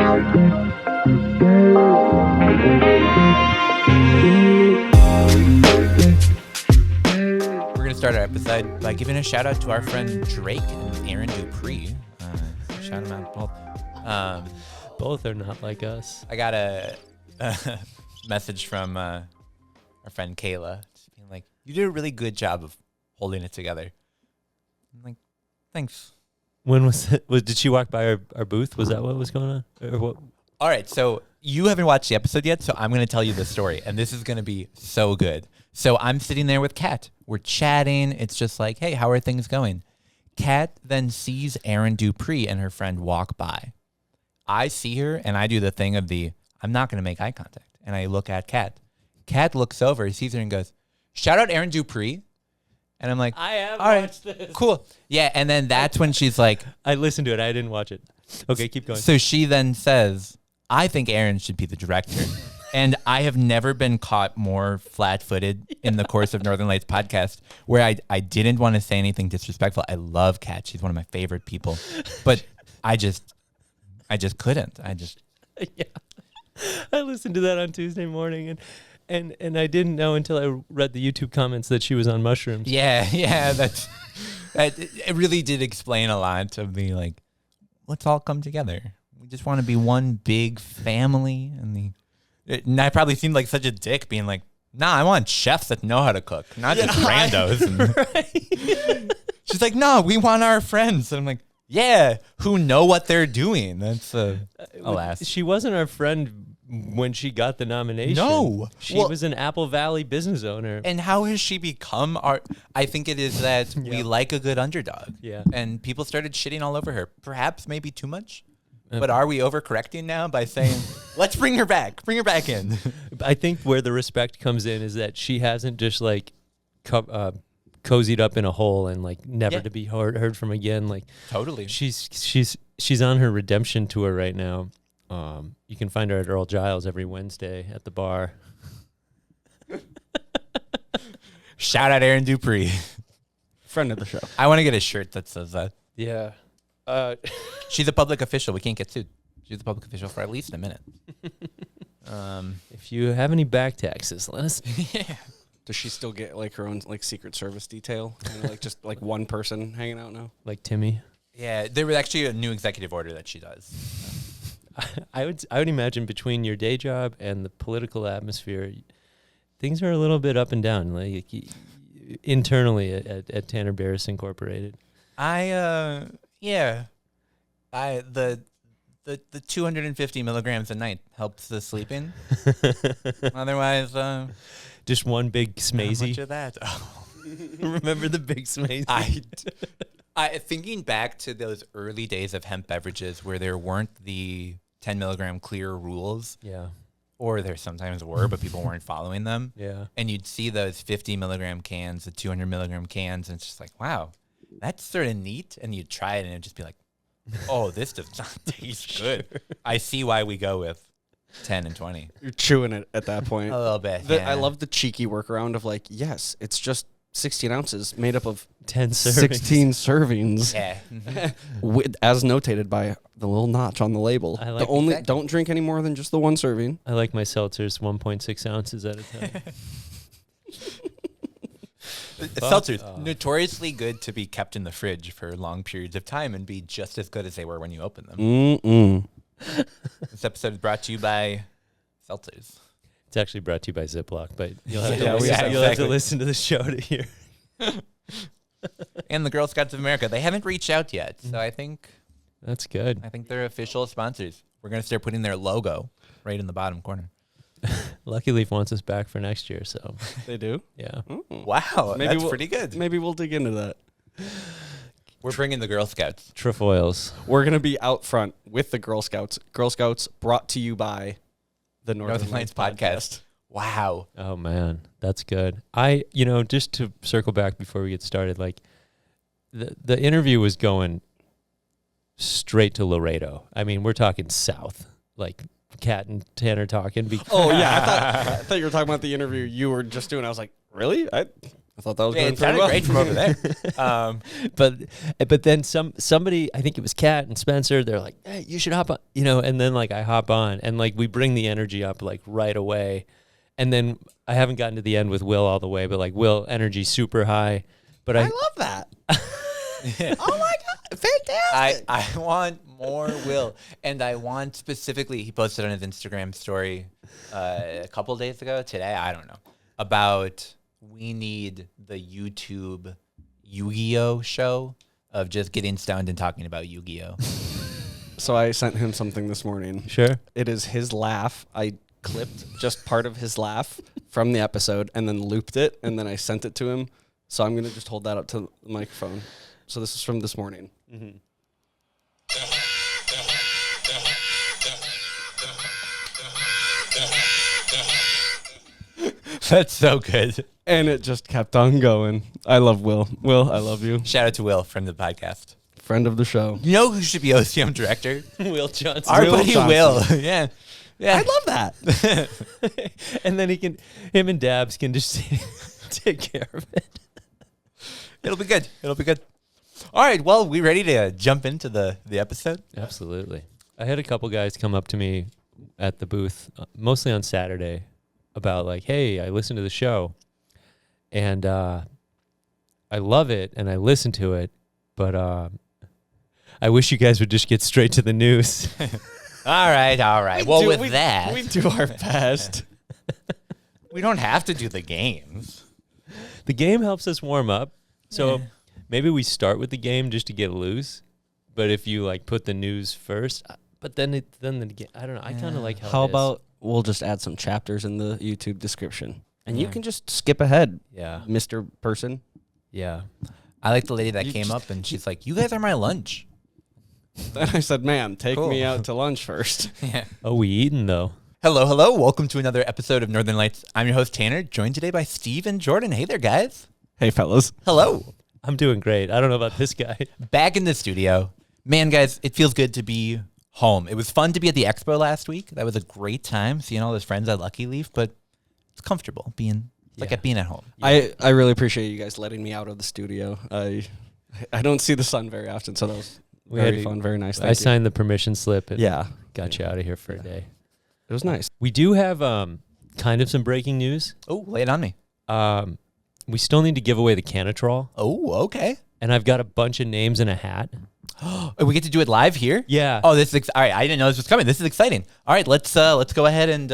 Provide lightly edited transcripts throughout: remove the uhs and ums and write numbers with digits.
We're going to start our episode by giving a shout out to our friend Drake and Aaron Dupree. Shout them out both. Both are not like us. I got a message from our friend Kayla, just being like, "You did a really good job of holding it together." I'm like, "Thanks." When was it? Did she walk by our booth? Was that what was going on? Or what? All right, so you haven't watched the episode yet, so I'm going to tell you the story, and this is going to be so good. So I'm sitting there with Kat. We're chatting. It's just like, "Hey, how are things going?" Kat then sees Aaron Dupree and her friend walk by. I see her, and I do the thing of I'm not going to make eye contact. And I look at Kat. Kat looks over, sees her, and goes, "Shout out Aaron Dupree." And I'm like, I have all right, watched this. Cool. Yeah, and then that's when she's like... I listened to it. I didn't watch it. Okay, keep going. So she then says, "I think Aaron should be the director." And I have never been caught more flat-footed in the course of Northern Lights podcast where I didn't want to say anything disrespectful. I love Kat. She's one of my favorite people. But I just couldn't. Yeah. I listened to that on Tuesday morning, and I didn't know until I read the YouTube comments that she was on mushrooms. Yeah, it really did explain a lot of the, like, let's all come together. We just want to be one big family. And I probably seemed like such a dick being like, "Nah, I want chefs that know how to cook, not just randos." And she's like, "No, we want our friends." And I'm like, "Yeah, who know what they're doing." That's alas. She wasn't our friend when she got the nomination. No. She was an Apple Valley business owner. And how has she become our... I think it is that we like a good underdog. Yeah. And people started shitting all over her. Perhaps maybe too much. But are we overcorrecting now by saying, let's bring her back. Bring her back in. I think where the respect comes in is that she hasn't just like cozied up in a hole and like never to be heard from again. Like Totally. She's on her redemption tour right now. You can find her at Earl Giles every Wednesday at the bar. Shout out Aaron Dupree. Friend of the show. I want to get a shirt that says that. Yeah. She's a public official. We can't get sued. She's a public official for at least a minute. If you have any back taxes, let us. Yeah. Does she still get like her own like Secret Service detail? Like just like one person hanging out now? Like Timmy. Yeah, there was actually a new executive order that she does. I would imagine between your day job and the political atmosphere, things are a little bit up and down. Like internally at Tanner Barris Incorporated. The 250 milligrams a night helps the sleeping. Otherwise, just one big smazy. How much of that? Oh. Remember the big smazy? I thinking back to those early days of hemp beverages where there weren't the 10 milligram clear rules. Yeah. Or there sometimes were, but people weren't following them. Yeah. And you'd see those 50 milligram cans, the 200 milligram cans, and it's just like, wow, that's sort of neat. And you'd try it and it'd just be like, oh, this does not taste good. I see why we go with 10 and 20. You're chewing it at that point. A little bit. I love the cheeky workaround of like, yes, it's just 16 ounces made up of 10 servings. 16 servings. Yeah. As notated by the little notch on the label. I like exactly. Don't drink any more than just the one serving. I like my seltzers 1.6 ounces at a time. Seltzers, notoriously good to be kept in the fridge for long periods of time and be just as good as they were when you open them. This episode is brought to you by seltzers. It's actually brought to you by Ziploc, but you'll have to listen to the show to hear. And the Girl Scouts of America. They haven't reached out yet, so I think that's good. I think they're official sponsors. We're going to start putting their logo right in the bottom corner. Lucky Leaf wants us back for next year, so. They do? Yeah. Wow, that's pretty good. Maybe we'll dig into that. We're bringing the Girl Scouts. Trefoils. We're going to be out front with the Girl Scouts. Girl Scouts brought to you by the Northern Lights podcast. Wow. Oh, man. That's good. Just to circle back before we get started, like, the interview was going straight to Laredo. I mean, we're talking south, like Kat and Tanner talking. Oh, yeah. I thought you were talking about the interview you were just doing. I was like, really? I thought that was Yeah, going it sounded great from over there. But then somebody, I think it was Kat and Spencer, they're like, hey, you should hop on, and then like I hop on and like we bring the energy up like right away. And then I haven't gotten to the end with Will all the way, but like Will energy super high. But I love that. Oh my God. Fantastic. I want more Will. And I want specifically, he posted on his Instagram story a couple days ago, today, I don't know, about we need the YouTube Yu-Gi-Oh show of just getting stoned and talking about Yu-Gi-Oh. So I sent him something this morning. Sure. It is his laugh. I clipped just part of his laugh from the episode and then looped it, and then I sent it to him. So I'm going to just hold that up to the microphone. So this is from this morning. Mm-hmm. That's so good. And it just kept on going. I love Will. Will, I love you. Shout out to Will from the podcast. Friend of the show. You know who should be OCM director? Will Johnson. Our Will buddy Johnson. Will. Yeah. Yeah. I love that. And then him and Dabs can just take care of it. It'll be good. It'll be good. All right. Well, we ready to jump into the episode? Absolutely. I had a couple guys come up to me at the booth, mostly on Saturday, about like, hey, I listened to the show, and I love it, and I listen to it, but I wish you guys would just get straight to the news. All right. All right. Well, with that, we do our best. we don't have to do the games. The game helps us warm up, so Yeah. maybe we start with the game just to get loose. But if you like put the news first, but then the game, I don't know. I kind of like How it is. about we'll just add some chapters in the YouTube description, and you Yeah. can just skip ahead, Yeah, Mr. Person. yeah. I like the lady that You came just- up and she's like, "You guys are my lunch." Then I said, "Ma'am, take Cool. me out to lunch first." Yeah. Oh, we eating though. Hello, hello. Welcome to another episode of Northern Lights. I'm your host Tanner, joined today by Steve and Jordan. Hey there, guys. Hey, fellas. Hello. I'm doing great. I don't know about this guy. Back in the studio. Man, guys, it feels good to be home. It was fun to be at the expo last week. That was a great time seeing all those friends at Lucky Leaf, but it's comfortable being like Yeah. at being at home. I really appreciate you guys letting me out of the studio. I don't see the sun very often, so that was We very had- fun, very nice. I Thank you. signed the permission slip and Yeah, got you out of here for a day. it was nice. We do have kind of some breaking news. Oh, lay it on me. We still need to give away the Canatrol, Oh, okay. and I've got a bunch of names in a hat. Oh, we get to do it live here? Yeah. Oh, this is all right. I didn't know this was coming. This is exciting. All right, let's go ahead and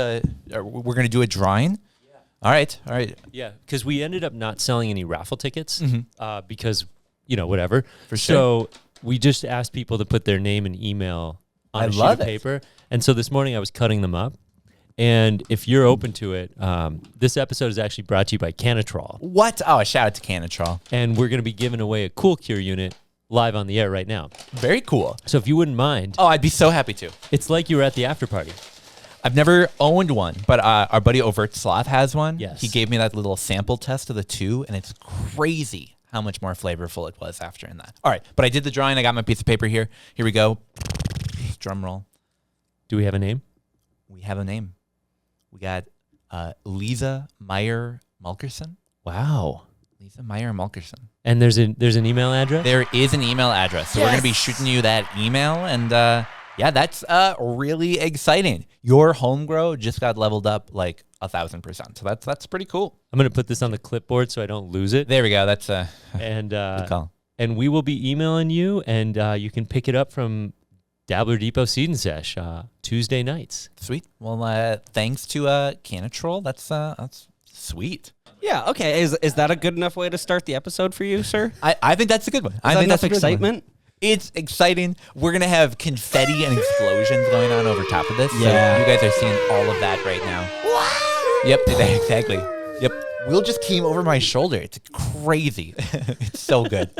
we're gonna do a drawing. Yeah. All right. Yeah, because we ended up not selling any raffle tickets Mhm. because, whatever. For sure. So we just asked people to put their name and email on I a sheet love of it. paper. And so this morning I was cutting them up. And if you're open to it, this episode is actually brought to you by Canatrol. What? Oh, a shout out to Canatrol. And we're going to be giving away a Cool Cure unit live on the air right now. Very cool. So if you wouldn't mind, Oh, I'd be so happy to. it's like you were at the after party. I've never owned one, but our buddy Overt Sloth has one. Yes. He gave me that little sample test of the two, and it's crazy how much more flavorful it was after in that. All right, but I did the drawing. I got my piece of paper here. Here we go. Drum roll. Do we have a name? We have a name. We got Lisa Meyer Mulkerson. Wow. Lisa Meyer Mulkerson. And there's an email address? There is an email address, so we're going to be shooting you that email, and yeah, that's really exciting. Your home grow just got leveled up like 1,000%, so that's pretty cool. I'm going to put this on the clipboard so I don't lose it. There we go. That's And good call. and we will be emailing you, and you can pick it up from Dabbler Depot Seed and Sesh Tuesday nights. Sweet. Well, thanks to Canatrol. That's sweet. Yeah. Okay. Is that a good enough way to start the episode for you, sir? I think that's a good one. I Is that think enough that's a good one. excitement? It's exciting. We're gonna have confetti and explosions going on over top of this. Yeah. So you guys are seeing all of that right now. Yep. Exactly. Yep. Will just came over my shoulder. It's crazy. It's so good.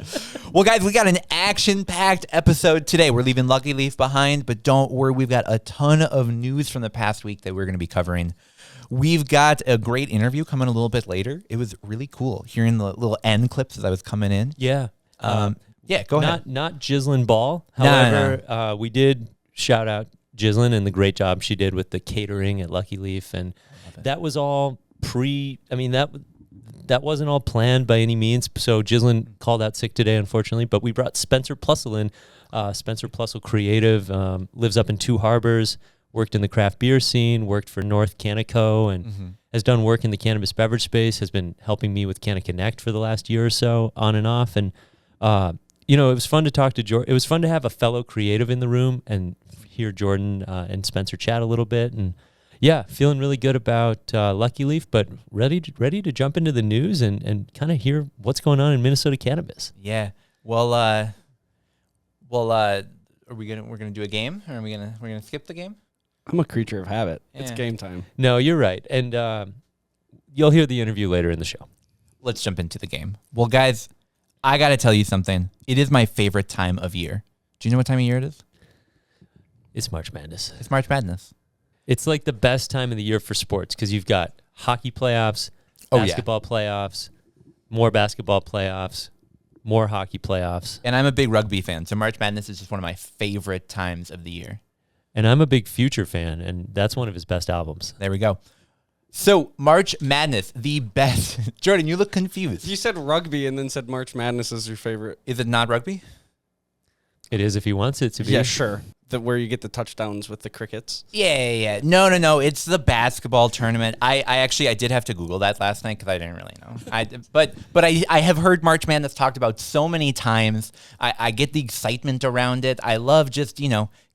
Well, guys, we got an action-packed episode today. We're leaving Lucky Leaf behind, but don't worry. We've got a ton of news from the past week that we're going to be covering. We've got a great interview coming a little bit later. It was really cool hearing the little end clips as I was coming in. Yeah. Yeah, go ahead. Not Gislin Ball. No, However, we did shout out Gislin and the great job she did with the catering at Lucky Leaf, and that was all that wasn't all planned by any means. So Gislin called out sick today, unfortunately, but we brought Spencer Ploessl in. Spencer Ploessl Creative, lives up in Two Harbors, worked in the craft beer scene, worked for North Canaco, and has done work in the cannabis beverage space, has been helping me with Canna Connect for the last year or so, on and off. And, it was fun to talk to Jordan. It was fun to have a fellow creative in the room and hear Jordan and Spencer chat a little bit. And yeah, feeling really good about Lucky Leaf, but ready to jump into the news and kind of hear what's going on in Minnesota cannabis. Yeah. Well, we're gonna do a game, or we're gonna skip the game? I'm a creature of habit. Yeah. It's game time. No, you're right. And you'll hear the interview later in the show. Let's jump into the game. Well, guys, I got to tell you something. It is my favorite time of year. Do you know what time of year it is? It's March Madness. It's March Madness. It's like the best time of the year for sports because you've got hockey playoffs, basketball playoffs, more basketball playoffs, more hockey playoffs. And I'm a big rugby fan, so March Madness is just one of my favorite times of the year. And I'm a big Future fan, and that's one of his best albums. There we go. So, March Madness, the best. Jordan, you look confused. You said rugby and then said March Madness is your favorite. Is it not rugby? It is if he wants it to be. Yeah, sure. Where you get the touchdowns with the crickets. Yeah. No. It's the basketball tournament. I did have to Google that last night because I didn't really know. But I have heard March Madness talked about so many times. I get the excitement around it. I love just,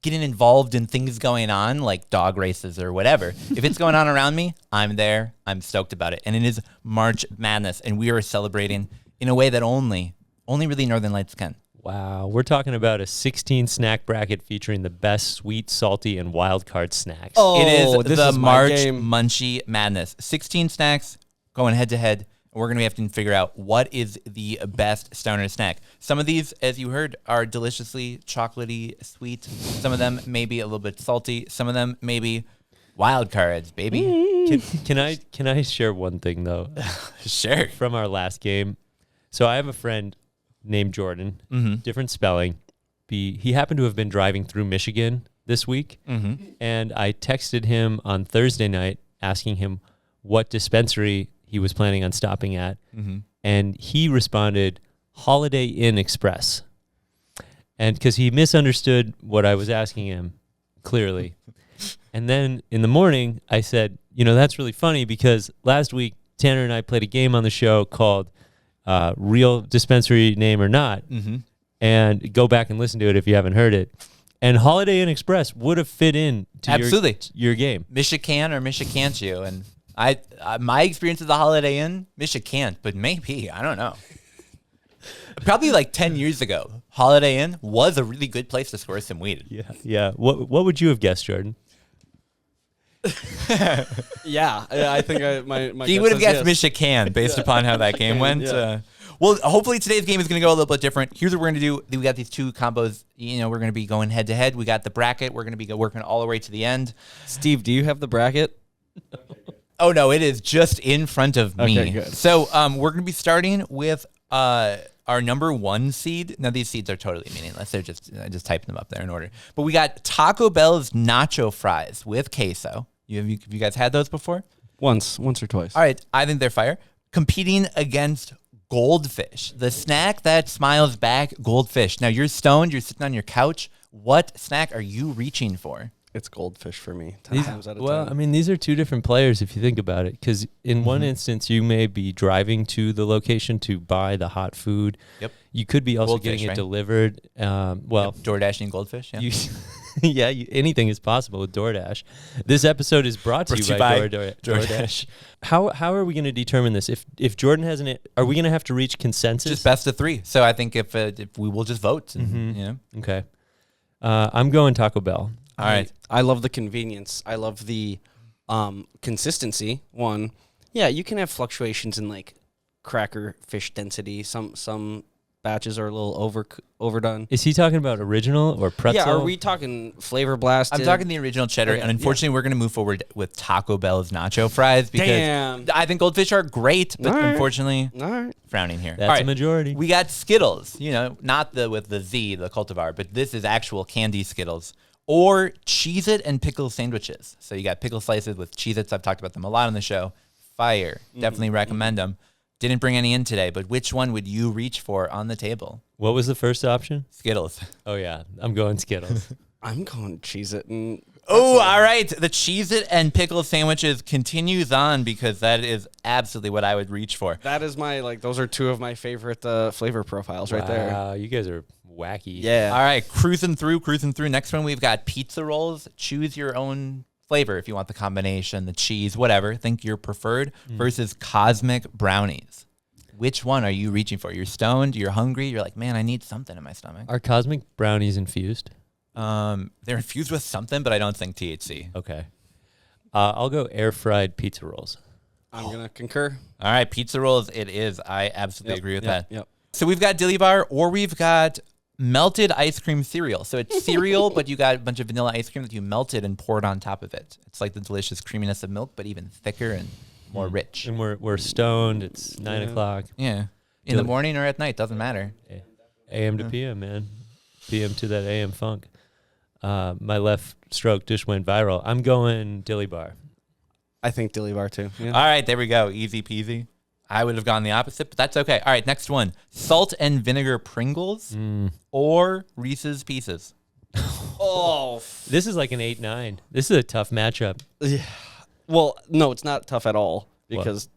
getting involved in things going on like dog races or whatever. If it's going on around me, I'm there. I'm stoked about it. And it is March Madness, and we are celebrating in a way that only really Northern Lights can. Wow. We're talking about a 16 snack bracket featuring the best sweet, salty, and wild card snacks. Oh, It is this the is my March game. Munchie Madness. 16 snacks going head to head. We're going to have to figure out what is the best stoner snack. Some of these, as you heard, are deliciously chocolatey, sweet. Some of them may be a little bit salty. Some of them may be wild cards, baby. Can I share one thing, though? Sure. From our last game. So I have a friend named Jordan, different spelling. He happened to have been driving through Michigan this week, and I texted him on Thursday night asking him what dispensary he was planning on stopping at, and he responded, Holiday Inn Express. And because he misunderstood what I was asking him, clearly. And then in the morning, I said, that's really funny because last week, Tanner and I played a game on the show called Real Dispensary Name or Not, and go back and listen to it if you haven't heard it. And Holiday Inn Express would have fit in to your game. Michigan or Michigan't you? And my experience at the Holiday Inn, Michigan, but maybe, I don't know. Probably like 10 years ago, Holiday Inn was a really good place to score some weed. Yeah. What would you have guessed, Jordan? Yeah, I think my He guess would have is guessed yes. Michigan based upon how that game went. Yeah. Well, hopefully today's game is going to go a little bit different. Here's what we're going to do. We got these two combos. We're going to be going head to head. We got the bracket. We're going to be working all the way to the end. Steve, do you have the bracket? Oh, no, it is just in front of me. Okay, good. So we're going to be starting with our number one seed. Now, these seeds are totally meaningless. I just typed them up there in order. But we got Taco Bell's Nacho Fries with queso. Have you guys had those before? Once or twice. All right, I think they're fire. Competing against Goldfish, the snack that smiles back, Goldfish. Now, you're stoned. You're sitting on your couch. What snack are you reaching for? It's Goldfish for me. 10 times out of 10. Well, I mean, these are two different players if you think about it. Because in one instance, you may be driving to the location to buy the hot food. Yep. You could be also Goldfish, getting it right? delivered. DoorDash and Goldfish. Yeah. Anything is possible with DoorDash. This episode is brought to you by DoorDash. How are we going to determine this? If Jordan hasn't, are we going to have to reach consensus? Just best of three. So I think if we will just vote. Okay. I'm going Taco Bell. All right. I love the convenience. I love the consistency. One, yeah, you can have fluctuations in like cracker fish density. Some batches are a little overdone. Is he talking about original or pretzel? Yeah, are we talking flavor blasted? I'm talking the original cheddar, Okay, and unfortunately, we're going to move forward with Taco Bell's Nacho Fries because Damn. I think Goldfish are great, but All right. unfortunately, All right. frowning here. That's All right. a majority. We got Skittles, not with the Z, the cultivar, but this is actual candy Skittles. Or Cheez-It and pickle sandwiches. So you got pickle slices with Cheez-Its. I've talked about them a lot on the show. Fire. Definitely recommend them. Didn't bring any in today, but which one would you reach for on the table? What was the first option? Skittles. Oh yeah, I'm going Skittles. I'm going Cheez-It. And Oh, all right. The Cheez-It and pickle sandwiches continues on because that is absolutely what I would reach for. that is my, those are two of my favorite flavor profiles right there. Wow, you guys are wacky. Yeah. All right, cruising through. Next one, we've got pizza rolls. Choose your own flavor if you want the combination, the cheese, whatever. Think your preferred versus cosmic brownies. Which one are you reaching for? You're stoned, you're hungry, you're like, man, I need something in my stomach. Are cosmic brownies infused? They're infused with something, but I don't think THC. Okay. I'll go air fried pizza rolls. I'm going to concur. All right, pizza rolls it is. I absolutely agree with that. Yep. So we've got Dilly Bar or we've got melted ice cream cereal. So it's cereal, but you got a bunch of vanilla ice cream that you melted and poured on top of it. It's like the delicious creaminess of milk, but even thicker and more rich. And we're stoned. It's 9 o'clock. Yeah. In the morning or at night, doesn't matter. AM to PM, man. PM to that AM funk. My left stroke just went viral. I'm going Dilly Bar. I think Dilly Bar too. Yeah. All right, there we go. Easy peasy. I would have gone the opposite, but that's okay. All right, next one. Salt and vinegar Pringles or Reese's Pieces. Oh. This is like an 8-9. This is a tough matchup. Yeah. Well, no, it's not tough at all because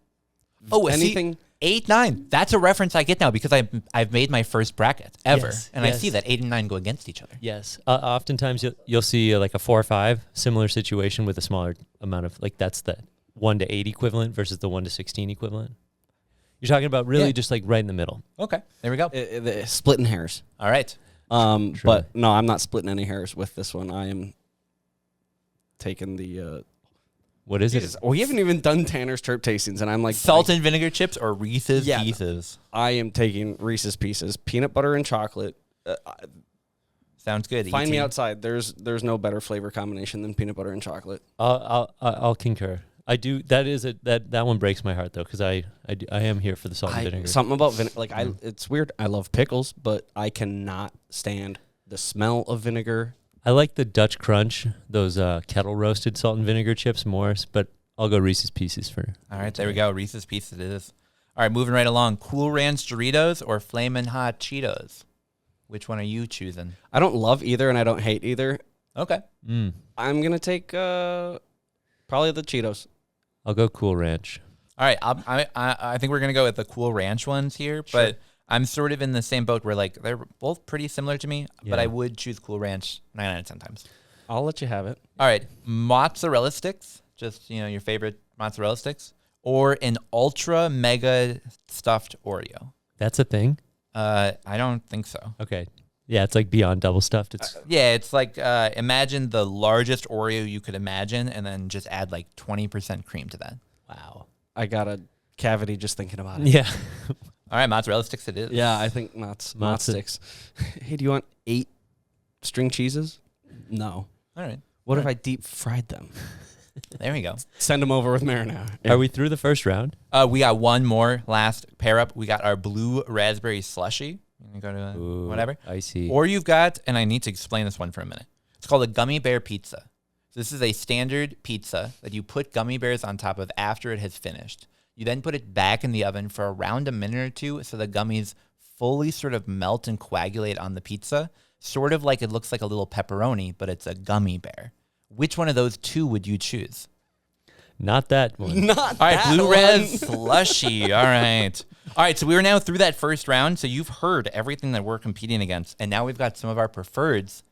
anything. 8-9. That's a reference I get now because I've made my first bracket ever, Yes, and I yes. see that 8 and 9 go against each other. Yes. Oftentimes you'll see like a 4 or 5 similar situation with a smaller amount of that's the 1 to 8 equivalent versus the 1 to 16 equivalent. You're talking about really just like right in the middle. Okay, there we go. Splitting hairs. All right. But no, I'm not splitting any hairs with this one. I am taking the. What is it? We haven't even done Tanner's Chirp tastings, and I'm like Salt and vinegar chips or Reese's Yeah. Pieces. I am taking Reese's Pieces, peanut butter and chocolate. Sounds good. Find me ET. outside. There's no better flavor combination than peanut butter and chocolate. I'll concur. I do. That is that one breaks my heart though because I am here for the salt and vinegar. Something about vinegar. It's weird. I love pickles, but I cannot stand the smell of vinegar. I like the Dutch Crunch, those kettle roasted salt and vinegar chips more, but I'll go Reese's Pieces for. All right, there we go. Reese's Pieces it is. All right, moving right along. Cool Ranch Doritos or Flamin' Hot Cheetos? Which one are you choosing? I don't love either, and I don't hate either. Okay. I'm gonna take probably the Cheetos. I'll go Cool Ranch. All right, I think we're gonna go with the Cool Ranch ones here, but I'm sort of in the same boat where like they're both pretty similar to me, but I would choose Cool Ranch 9 out of 10 times. I'll let you have it. All right, mozzarella sticks, just your favorite mozzarella sticks, or an ultra mega stuffed Oreo. That's a thing? I don't think so. Okay. Yeah, it's like beyond double stuffed. It's Yeah, it's like imagine the largest Oreo you could imagine, and then just add like 20% cream to that. wow. I got a cavity just thinking about it. Yeah. All right, mozzarella sticks it is. Yeah, I think Mott sticks. Hey, do you want 8 string cheeses? No. All right. What if I deep fried them? There we go. Send them over with marinara. Are we through the first round? We got one more last pair up. We got our blue raspberry slushy. You go to whatever. I see. Or you've got, and I need to explain this one for a minute. It's called a gummy bear pizza. So this is a standard pizza that you put gummy bears on top of after it has finished. You then put it back in the oven for around a minute or two so the gummies fully sort of melt and coagulate on the pizza, sort of like it looks like a little pepperoni, but it's a gummy bear. Which one of those two would you choose? Not that one. Not All right, that blue one. res slushy. All right. All right, so we are now through that first round. So you've heard everything that we're competing against. And now we've got some of our preferreds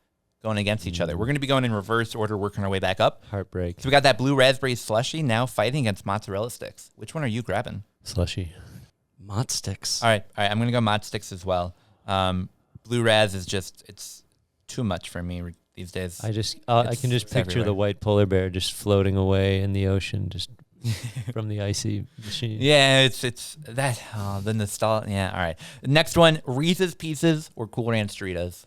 going against each other. We're going to be going in reverse order, working our way back up. Heartbreak. So we got that blue raspberry slushy now fighting against mozzarella sticks. Which one are you grabbing? Slushy. Mott sticks. All right. I'm going to go mod sticks as well. Blue raz is just, it's too much for me these days. I can just It's picture everywhere. the white polar bear just floating away in the ocean, just from the icy machine. Yeah, it's that, the nostalgia. Yeah, all right. Next one, Reese's Pieces or Cool Ranch Doritos?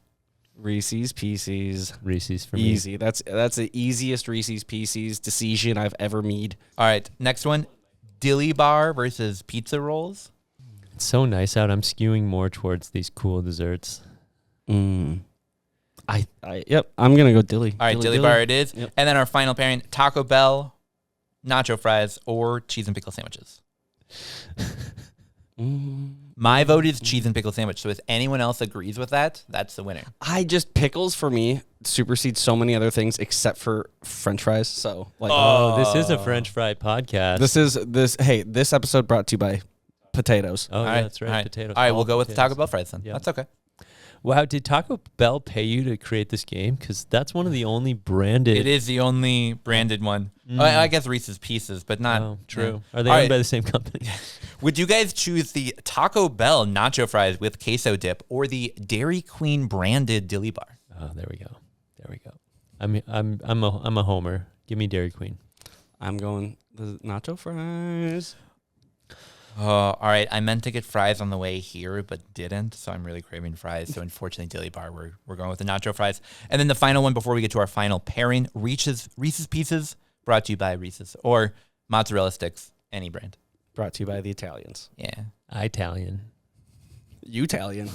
Reese's Pieces. Reese's for me. Easy. That's the easiest Reese's Pieces decision I've ever made. All right, next one, Dilly Bar versus Pizza Rolls. It's so nice out. I'm skewing more towards these cool desserts. Yep, I'm gonna go Dilly. All right, Dilly Bar it is. Yep. And then our final pairing, Taco Bell Nacho Fries or cheese and pickle sandwiches. My vote is cheese and pickle sandwich. So if anyone else agrees with that, that's the winner. Pickles for me supersedes so many other things except for French fries. So like, Oh, this is a French fry podcast. This episode brought to you by potatoes. Oh, yeah, that's right. All right. Potatoes. All right, we'll All go with potatoes. Taco Bell fries then. Yeah. That's okay. Wow, did Taco Bell pay you to create this game? Because that's one of the only branded. It is the only branded one. I guess Reese's Pieces, but not. Oh, true. Yeah. Are they All owned right. by the same company? Would you guys choose the Taco Bell Nacho Fries with queso dip or the Dairy Queen branded Dilly Bar? Oh, there we go. There we go. I'm a homer. Give me Dairy Queen. I'm going the nacho fries. All right. I meant to get fries on the way here, but didn't. So I'm really craving fries. So unfortunately, Dilly Bar, we're going with the nacho fries. And then the final one before we get to our final pairing, Reese's Pieces, brought to you by Reese's, or mozzarella sticks, any brand. Brought to you by the Italians. Yeah. Italian. Italian.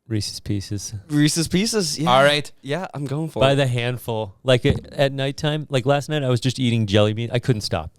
Reese's Pieces. Reese's Pieces. Yeah. All right. Yeah, I'm going for By it. the handful. Like at nighttime, like last night, I was just eating jelly beans. I couldn't stop.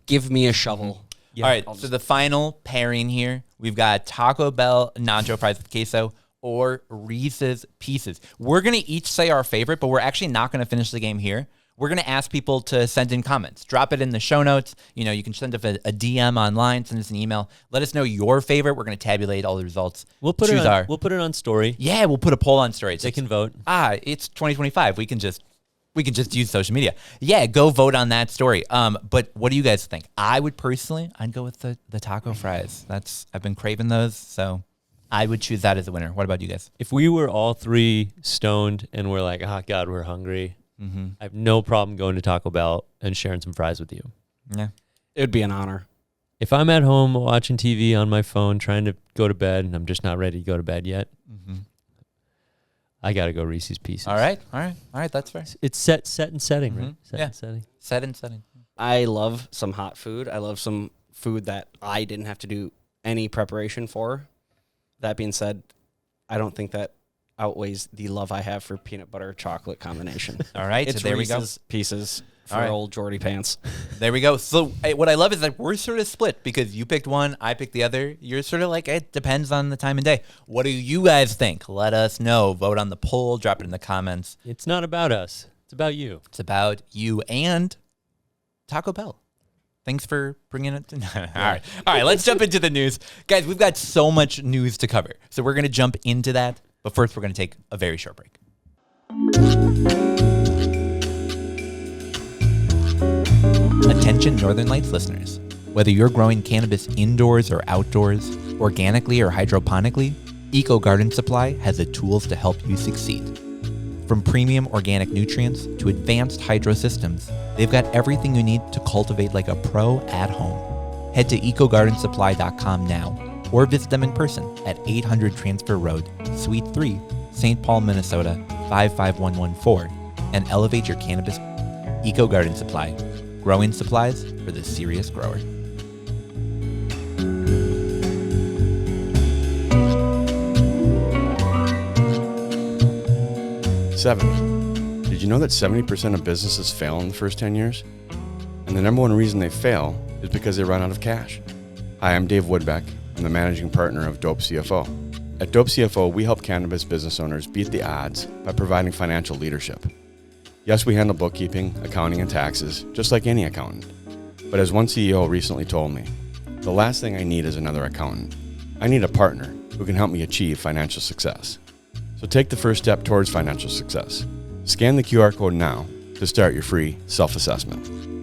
Give me a shovel. Yeah. All right. So the final pairing here, we've got Taco Bell Nacho Fries with queso or Reese's Pieces. We're going to each say our favorite, but we're actually not going to finish the game here. We're going to ask people to send in comments. Drop it in the show notes. You know, you can send us a DM online, send us an email. Let us know your favorite. We're going to tabulate all the results. We'll put Choose our. We'll put it on story. Yeah, we'll put a poll on story. They can vote. It's 2025. We can just use social media. Yeah, go vote on that story. But what do you guys think? I'd go with the taco fries. I've been craving those, so I would choose that as a winner. What about you guys? If we were all three stoned and we're like, oh, God, we're hungry, I have no problem going to Taco Bell and sharing some fries with you. Yeah. It would be an honor. If I'm at home watching TV on my phone trying to go to bed and I'm just not ready to go to bed yet, I got to go Reese's Pieces. All right. That's fair. It's set and setting, right? Yeah. And setting. Set and setting. I love some hot food. I love some food that I didn't have to do any preparation for. That being said, I don't think that outweighs the love I have for peanut butter chocolate combination. All right. It's So there we go. Reese's Pieces for All right. old Jordy Pants. There we go. So what I love is that we're sort of split because you picked one, I picked the other. You're sort of like, it depends on the time of day. What do you guys think? Let us know. Vote on the poll. Drop it in the comments. It's not about us. It's about you. It's about you and Taco Bell. Thanks for bringing it. All right. Let's jump into the news. Guys, we've got so much news to cover. So we're going to jump into that. But first, we're going to take a very short break. Attention Northern Lights listeners. Whether you're growing cannabis indoors or outdoors, organically or hydroponically, Eco Garden Supply has the tools to help you succeed. From premium organic nutrients to advanced hydro systems, they've got everything you need to cultivate like a pro at home. Head to ecogardensupply.com now or visit them in person at 800 Transfer Road, Suite 3, St. Paul, Minnesota 55114 and elevate your cannabis. Eco Garden Supply, growing supplies for the serious grower. Did you know that 70% of businesses fail in the first 10 years? And the number one reason they fail is because they run out of cash. Hi, I'm Dave Woodbeck. I'm the managing partner of Dope CFO. At Dope CFO, we help cannabis business owners beat the odds by providing financial leadership. Yes, we handle bookkeeping, accounting, and taxes, just like any accountant. But as one CEO recently told me, the last thing I need is another accountant. I need a partner who can help me achieve financial success. So take the first step towards financial success. Scan the QR code now to start your free self-assessment.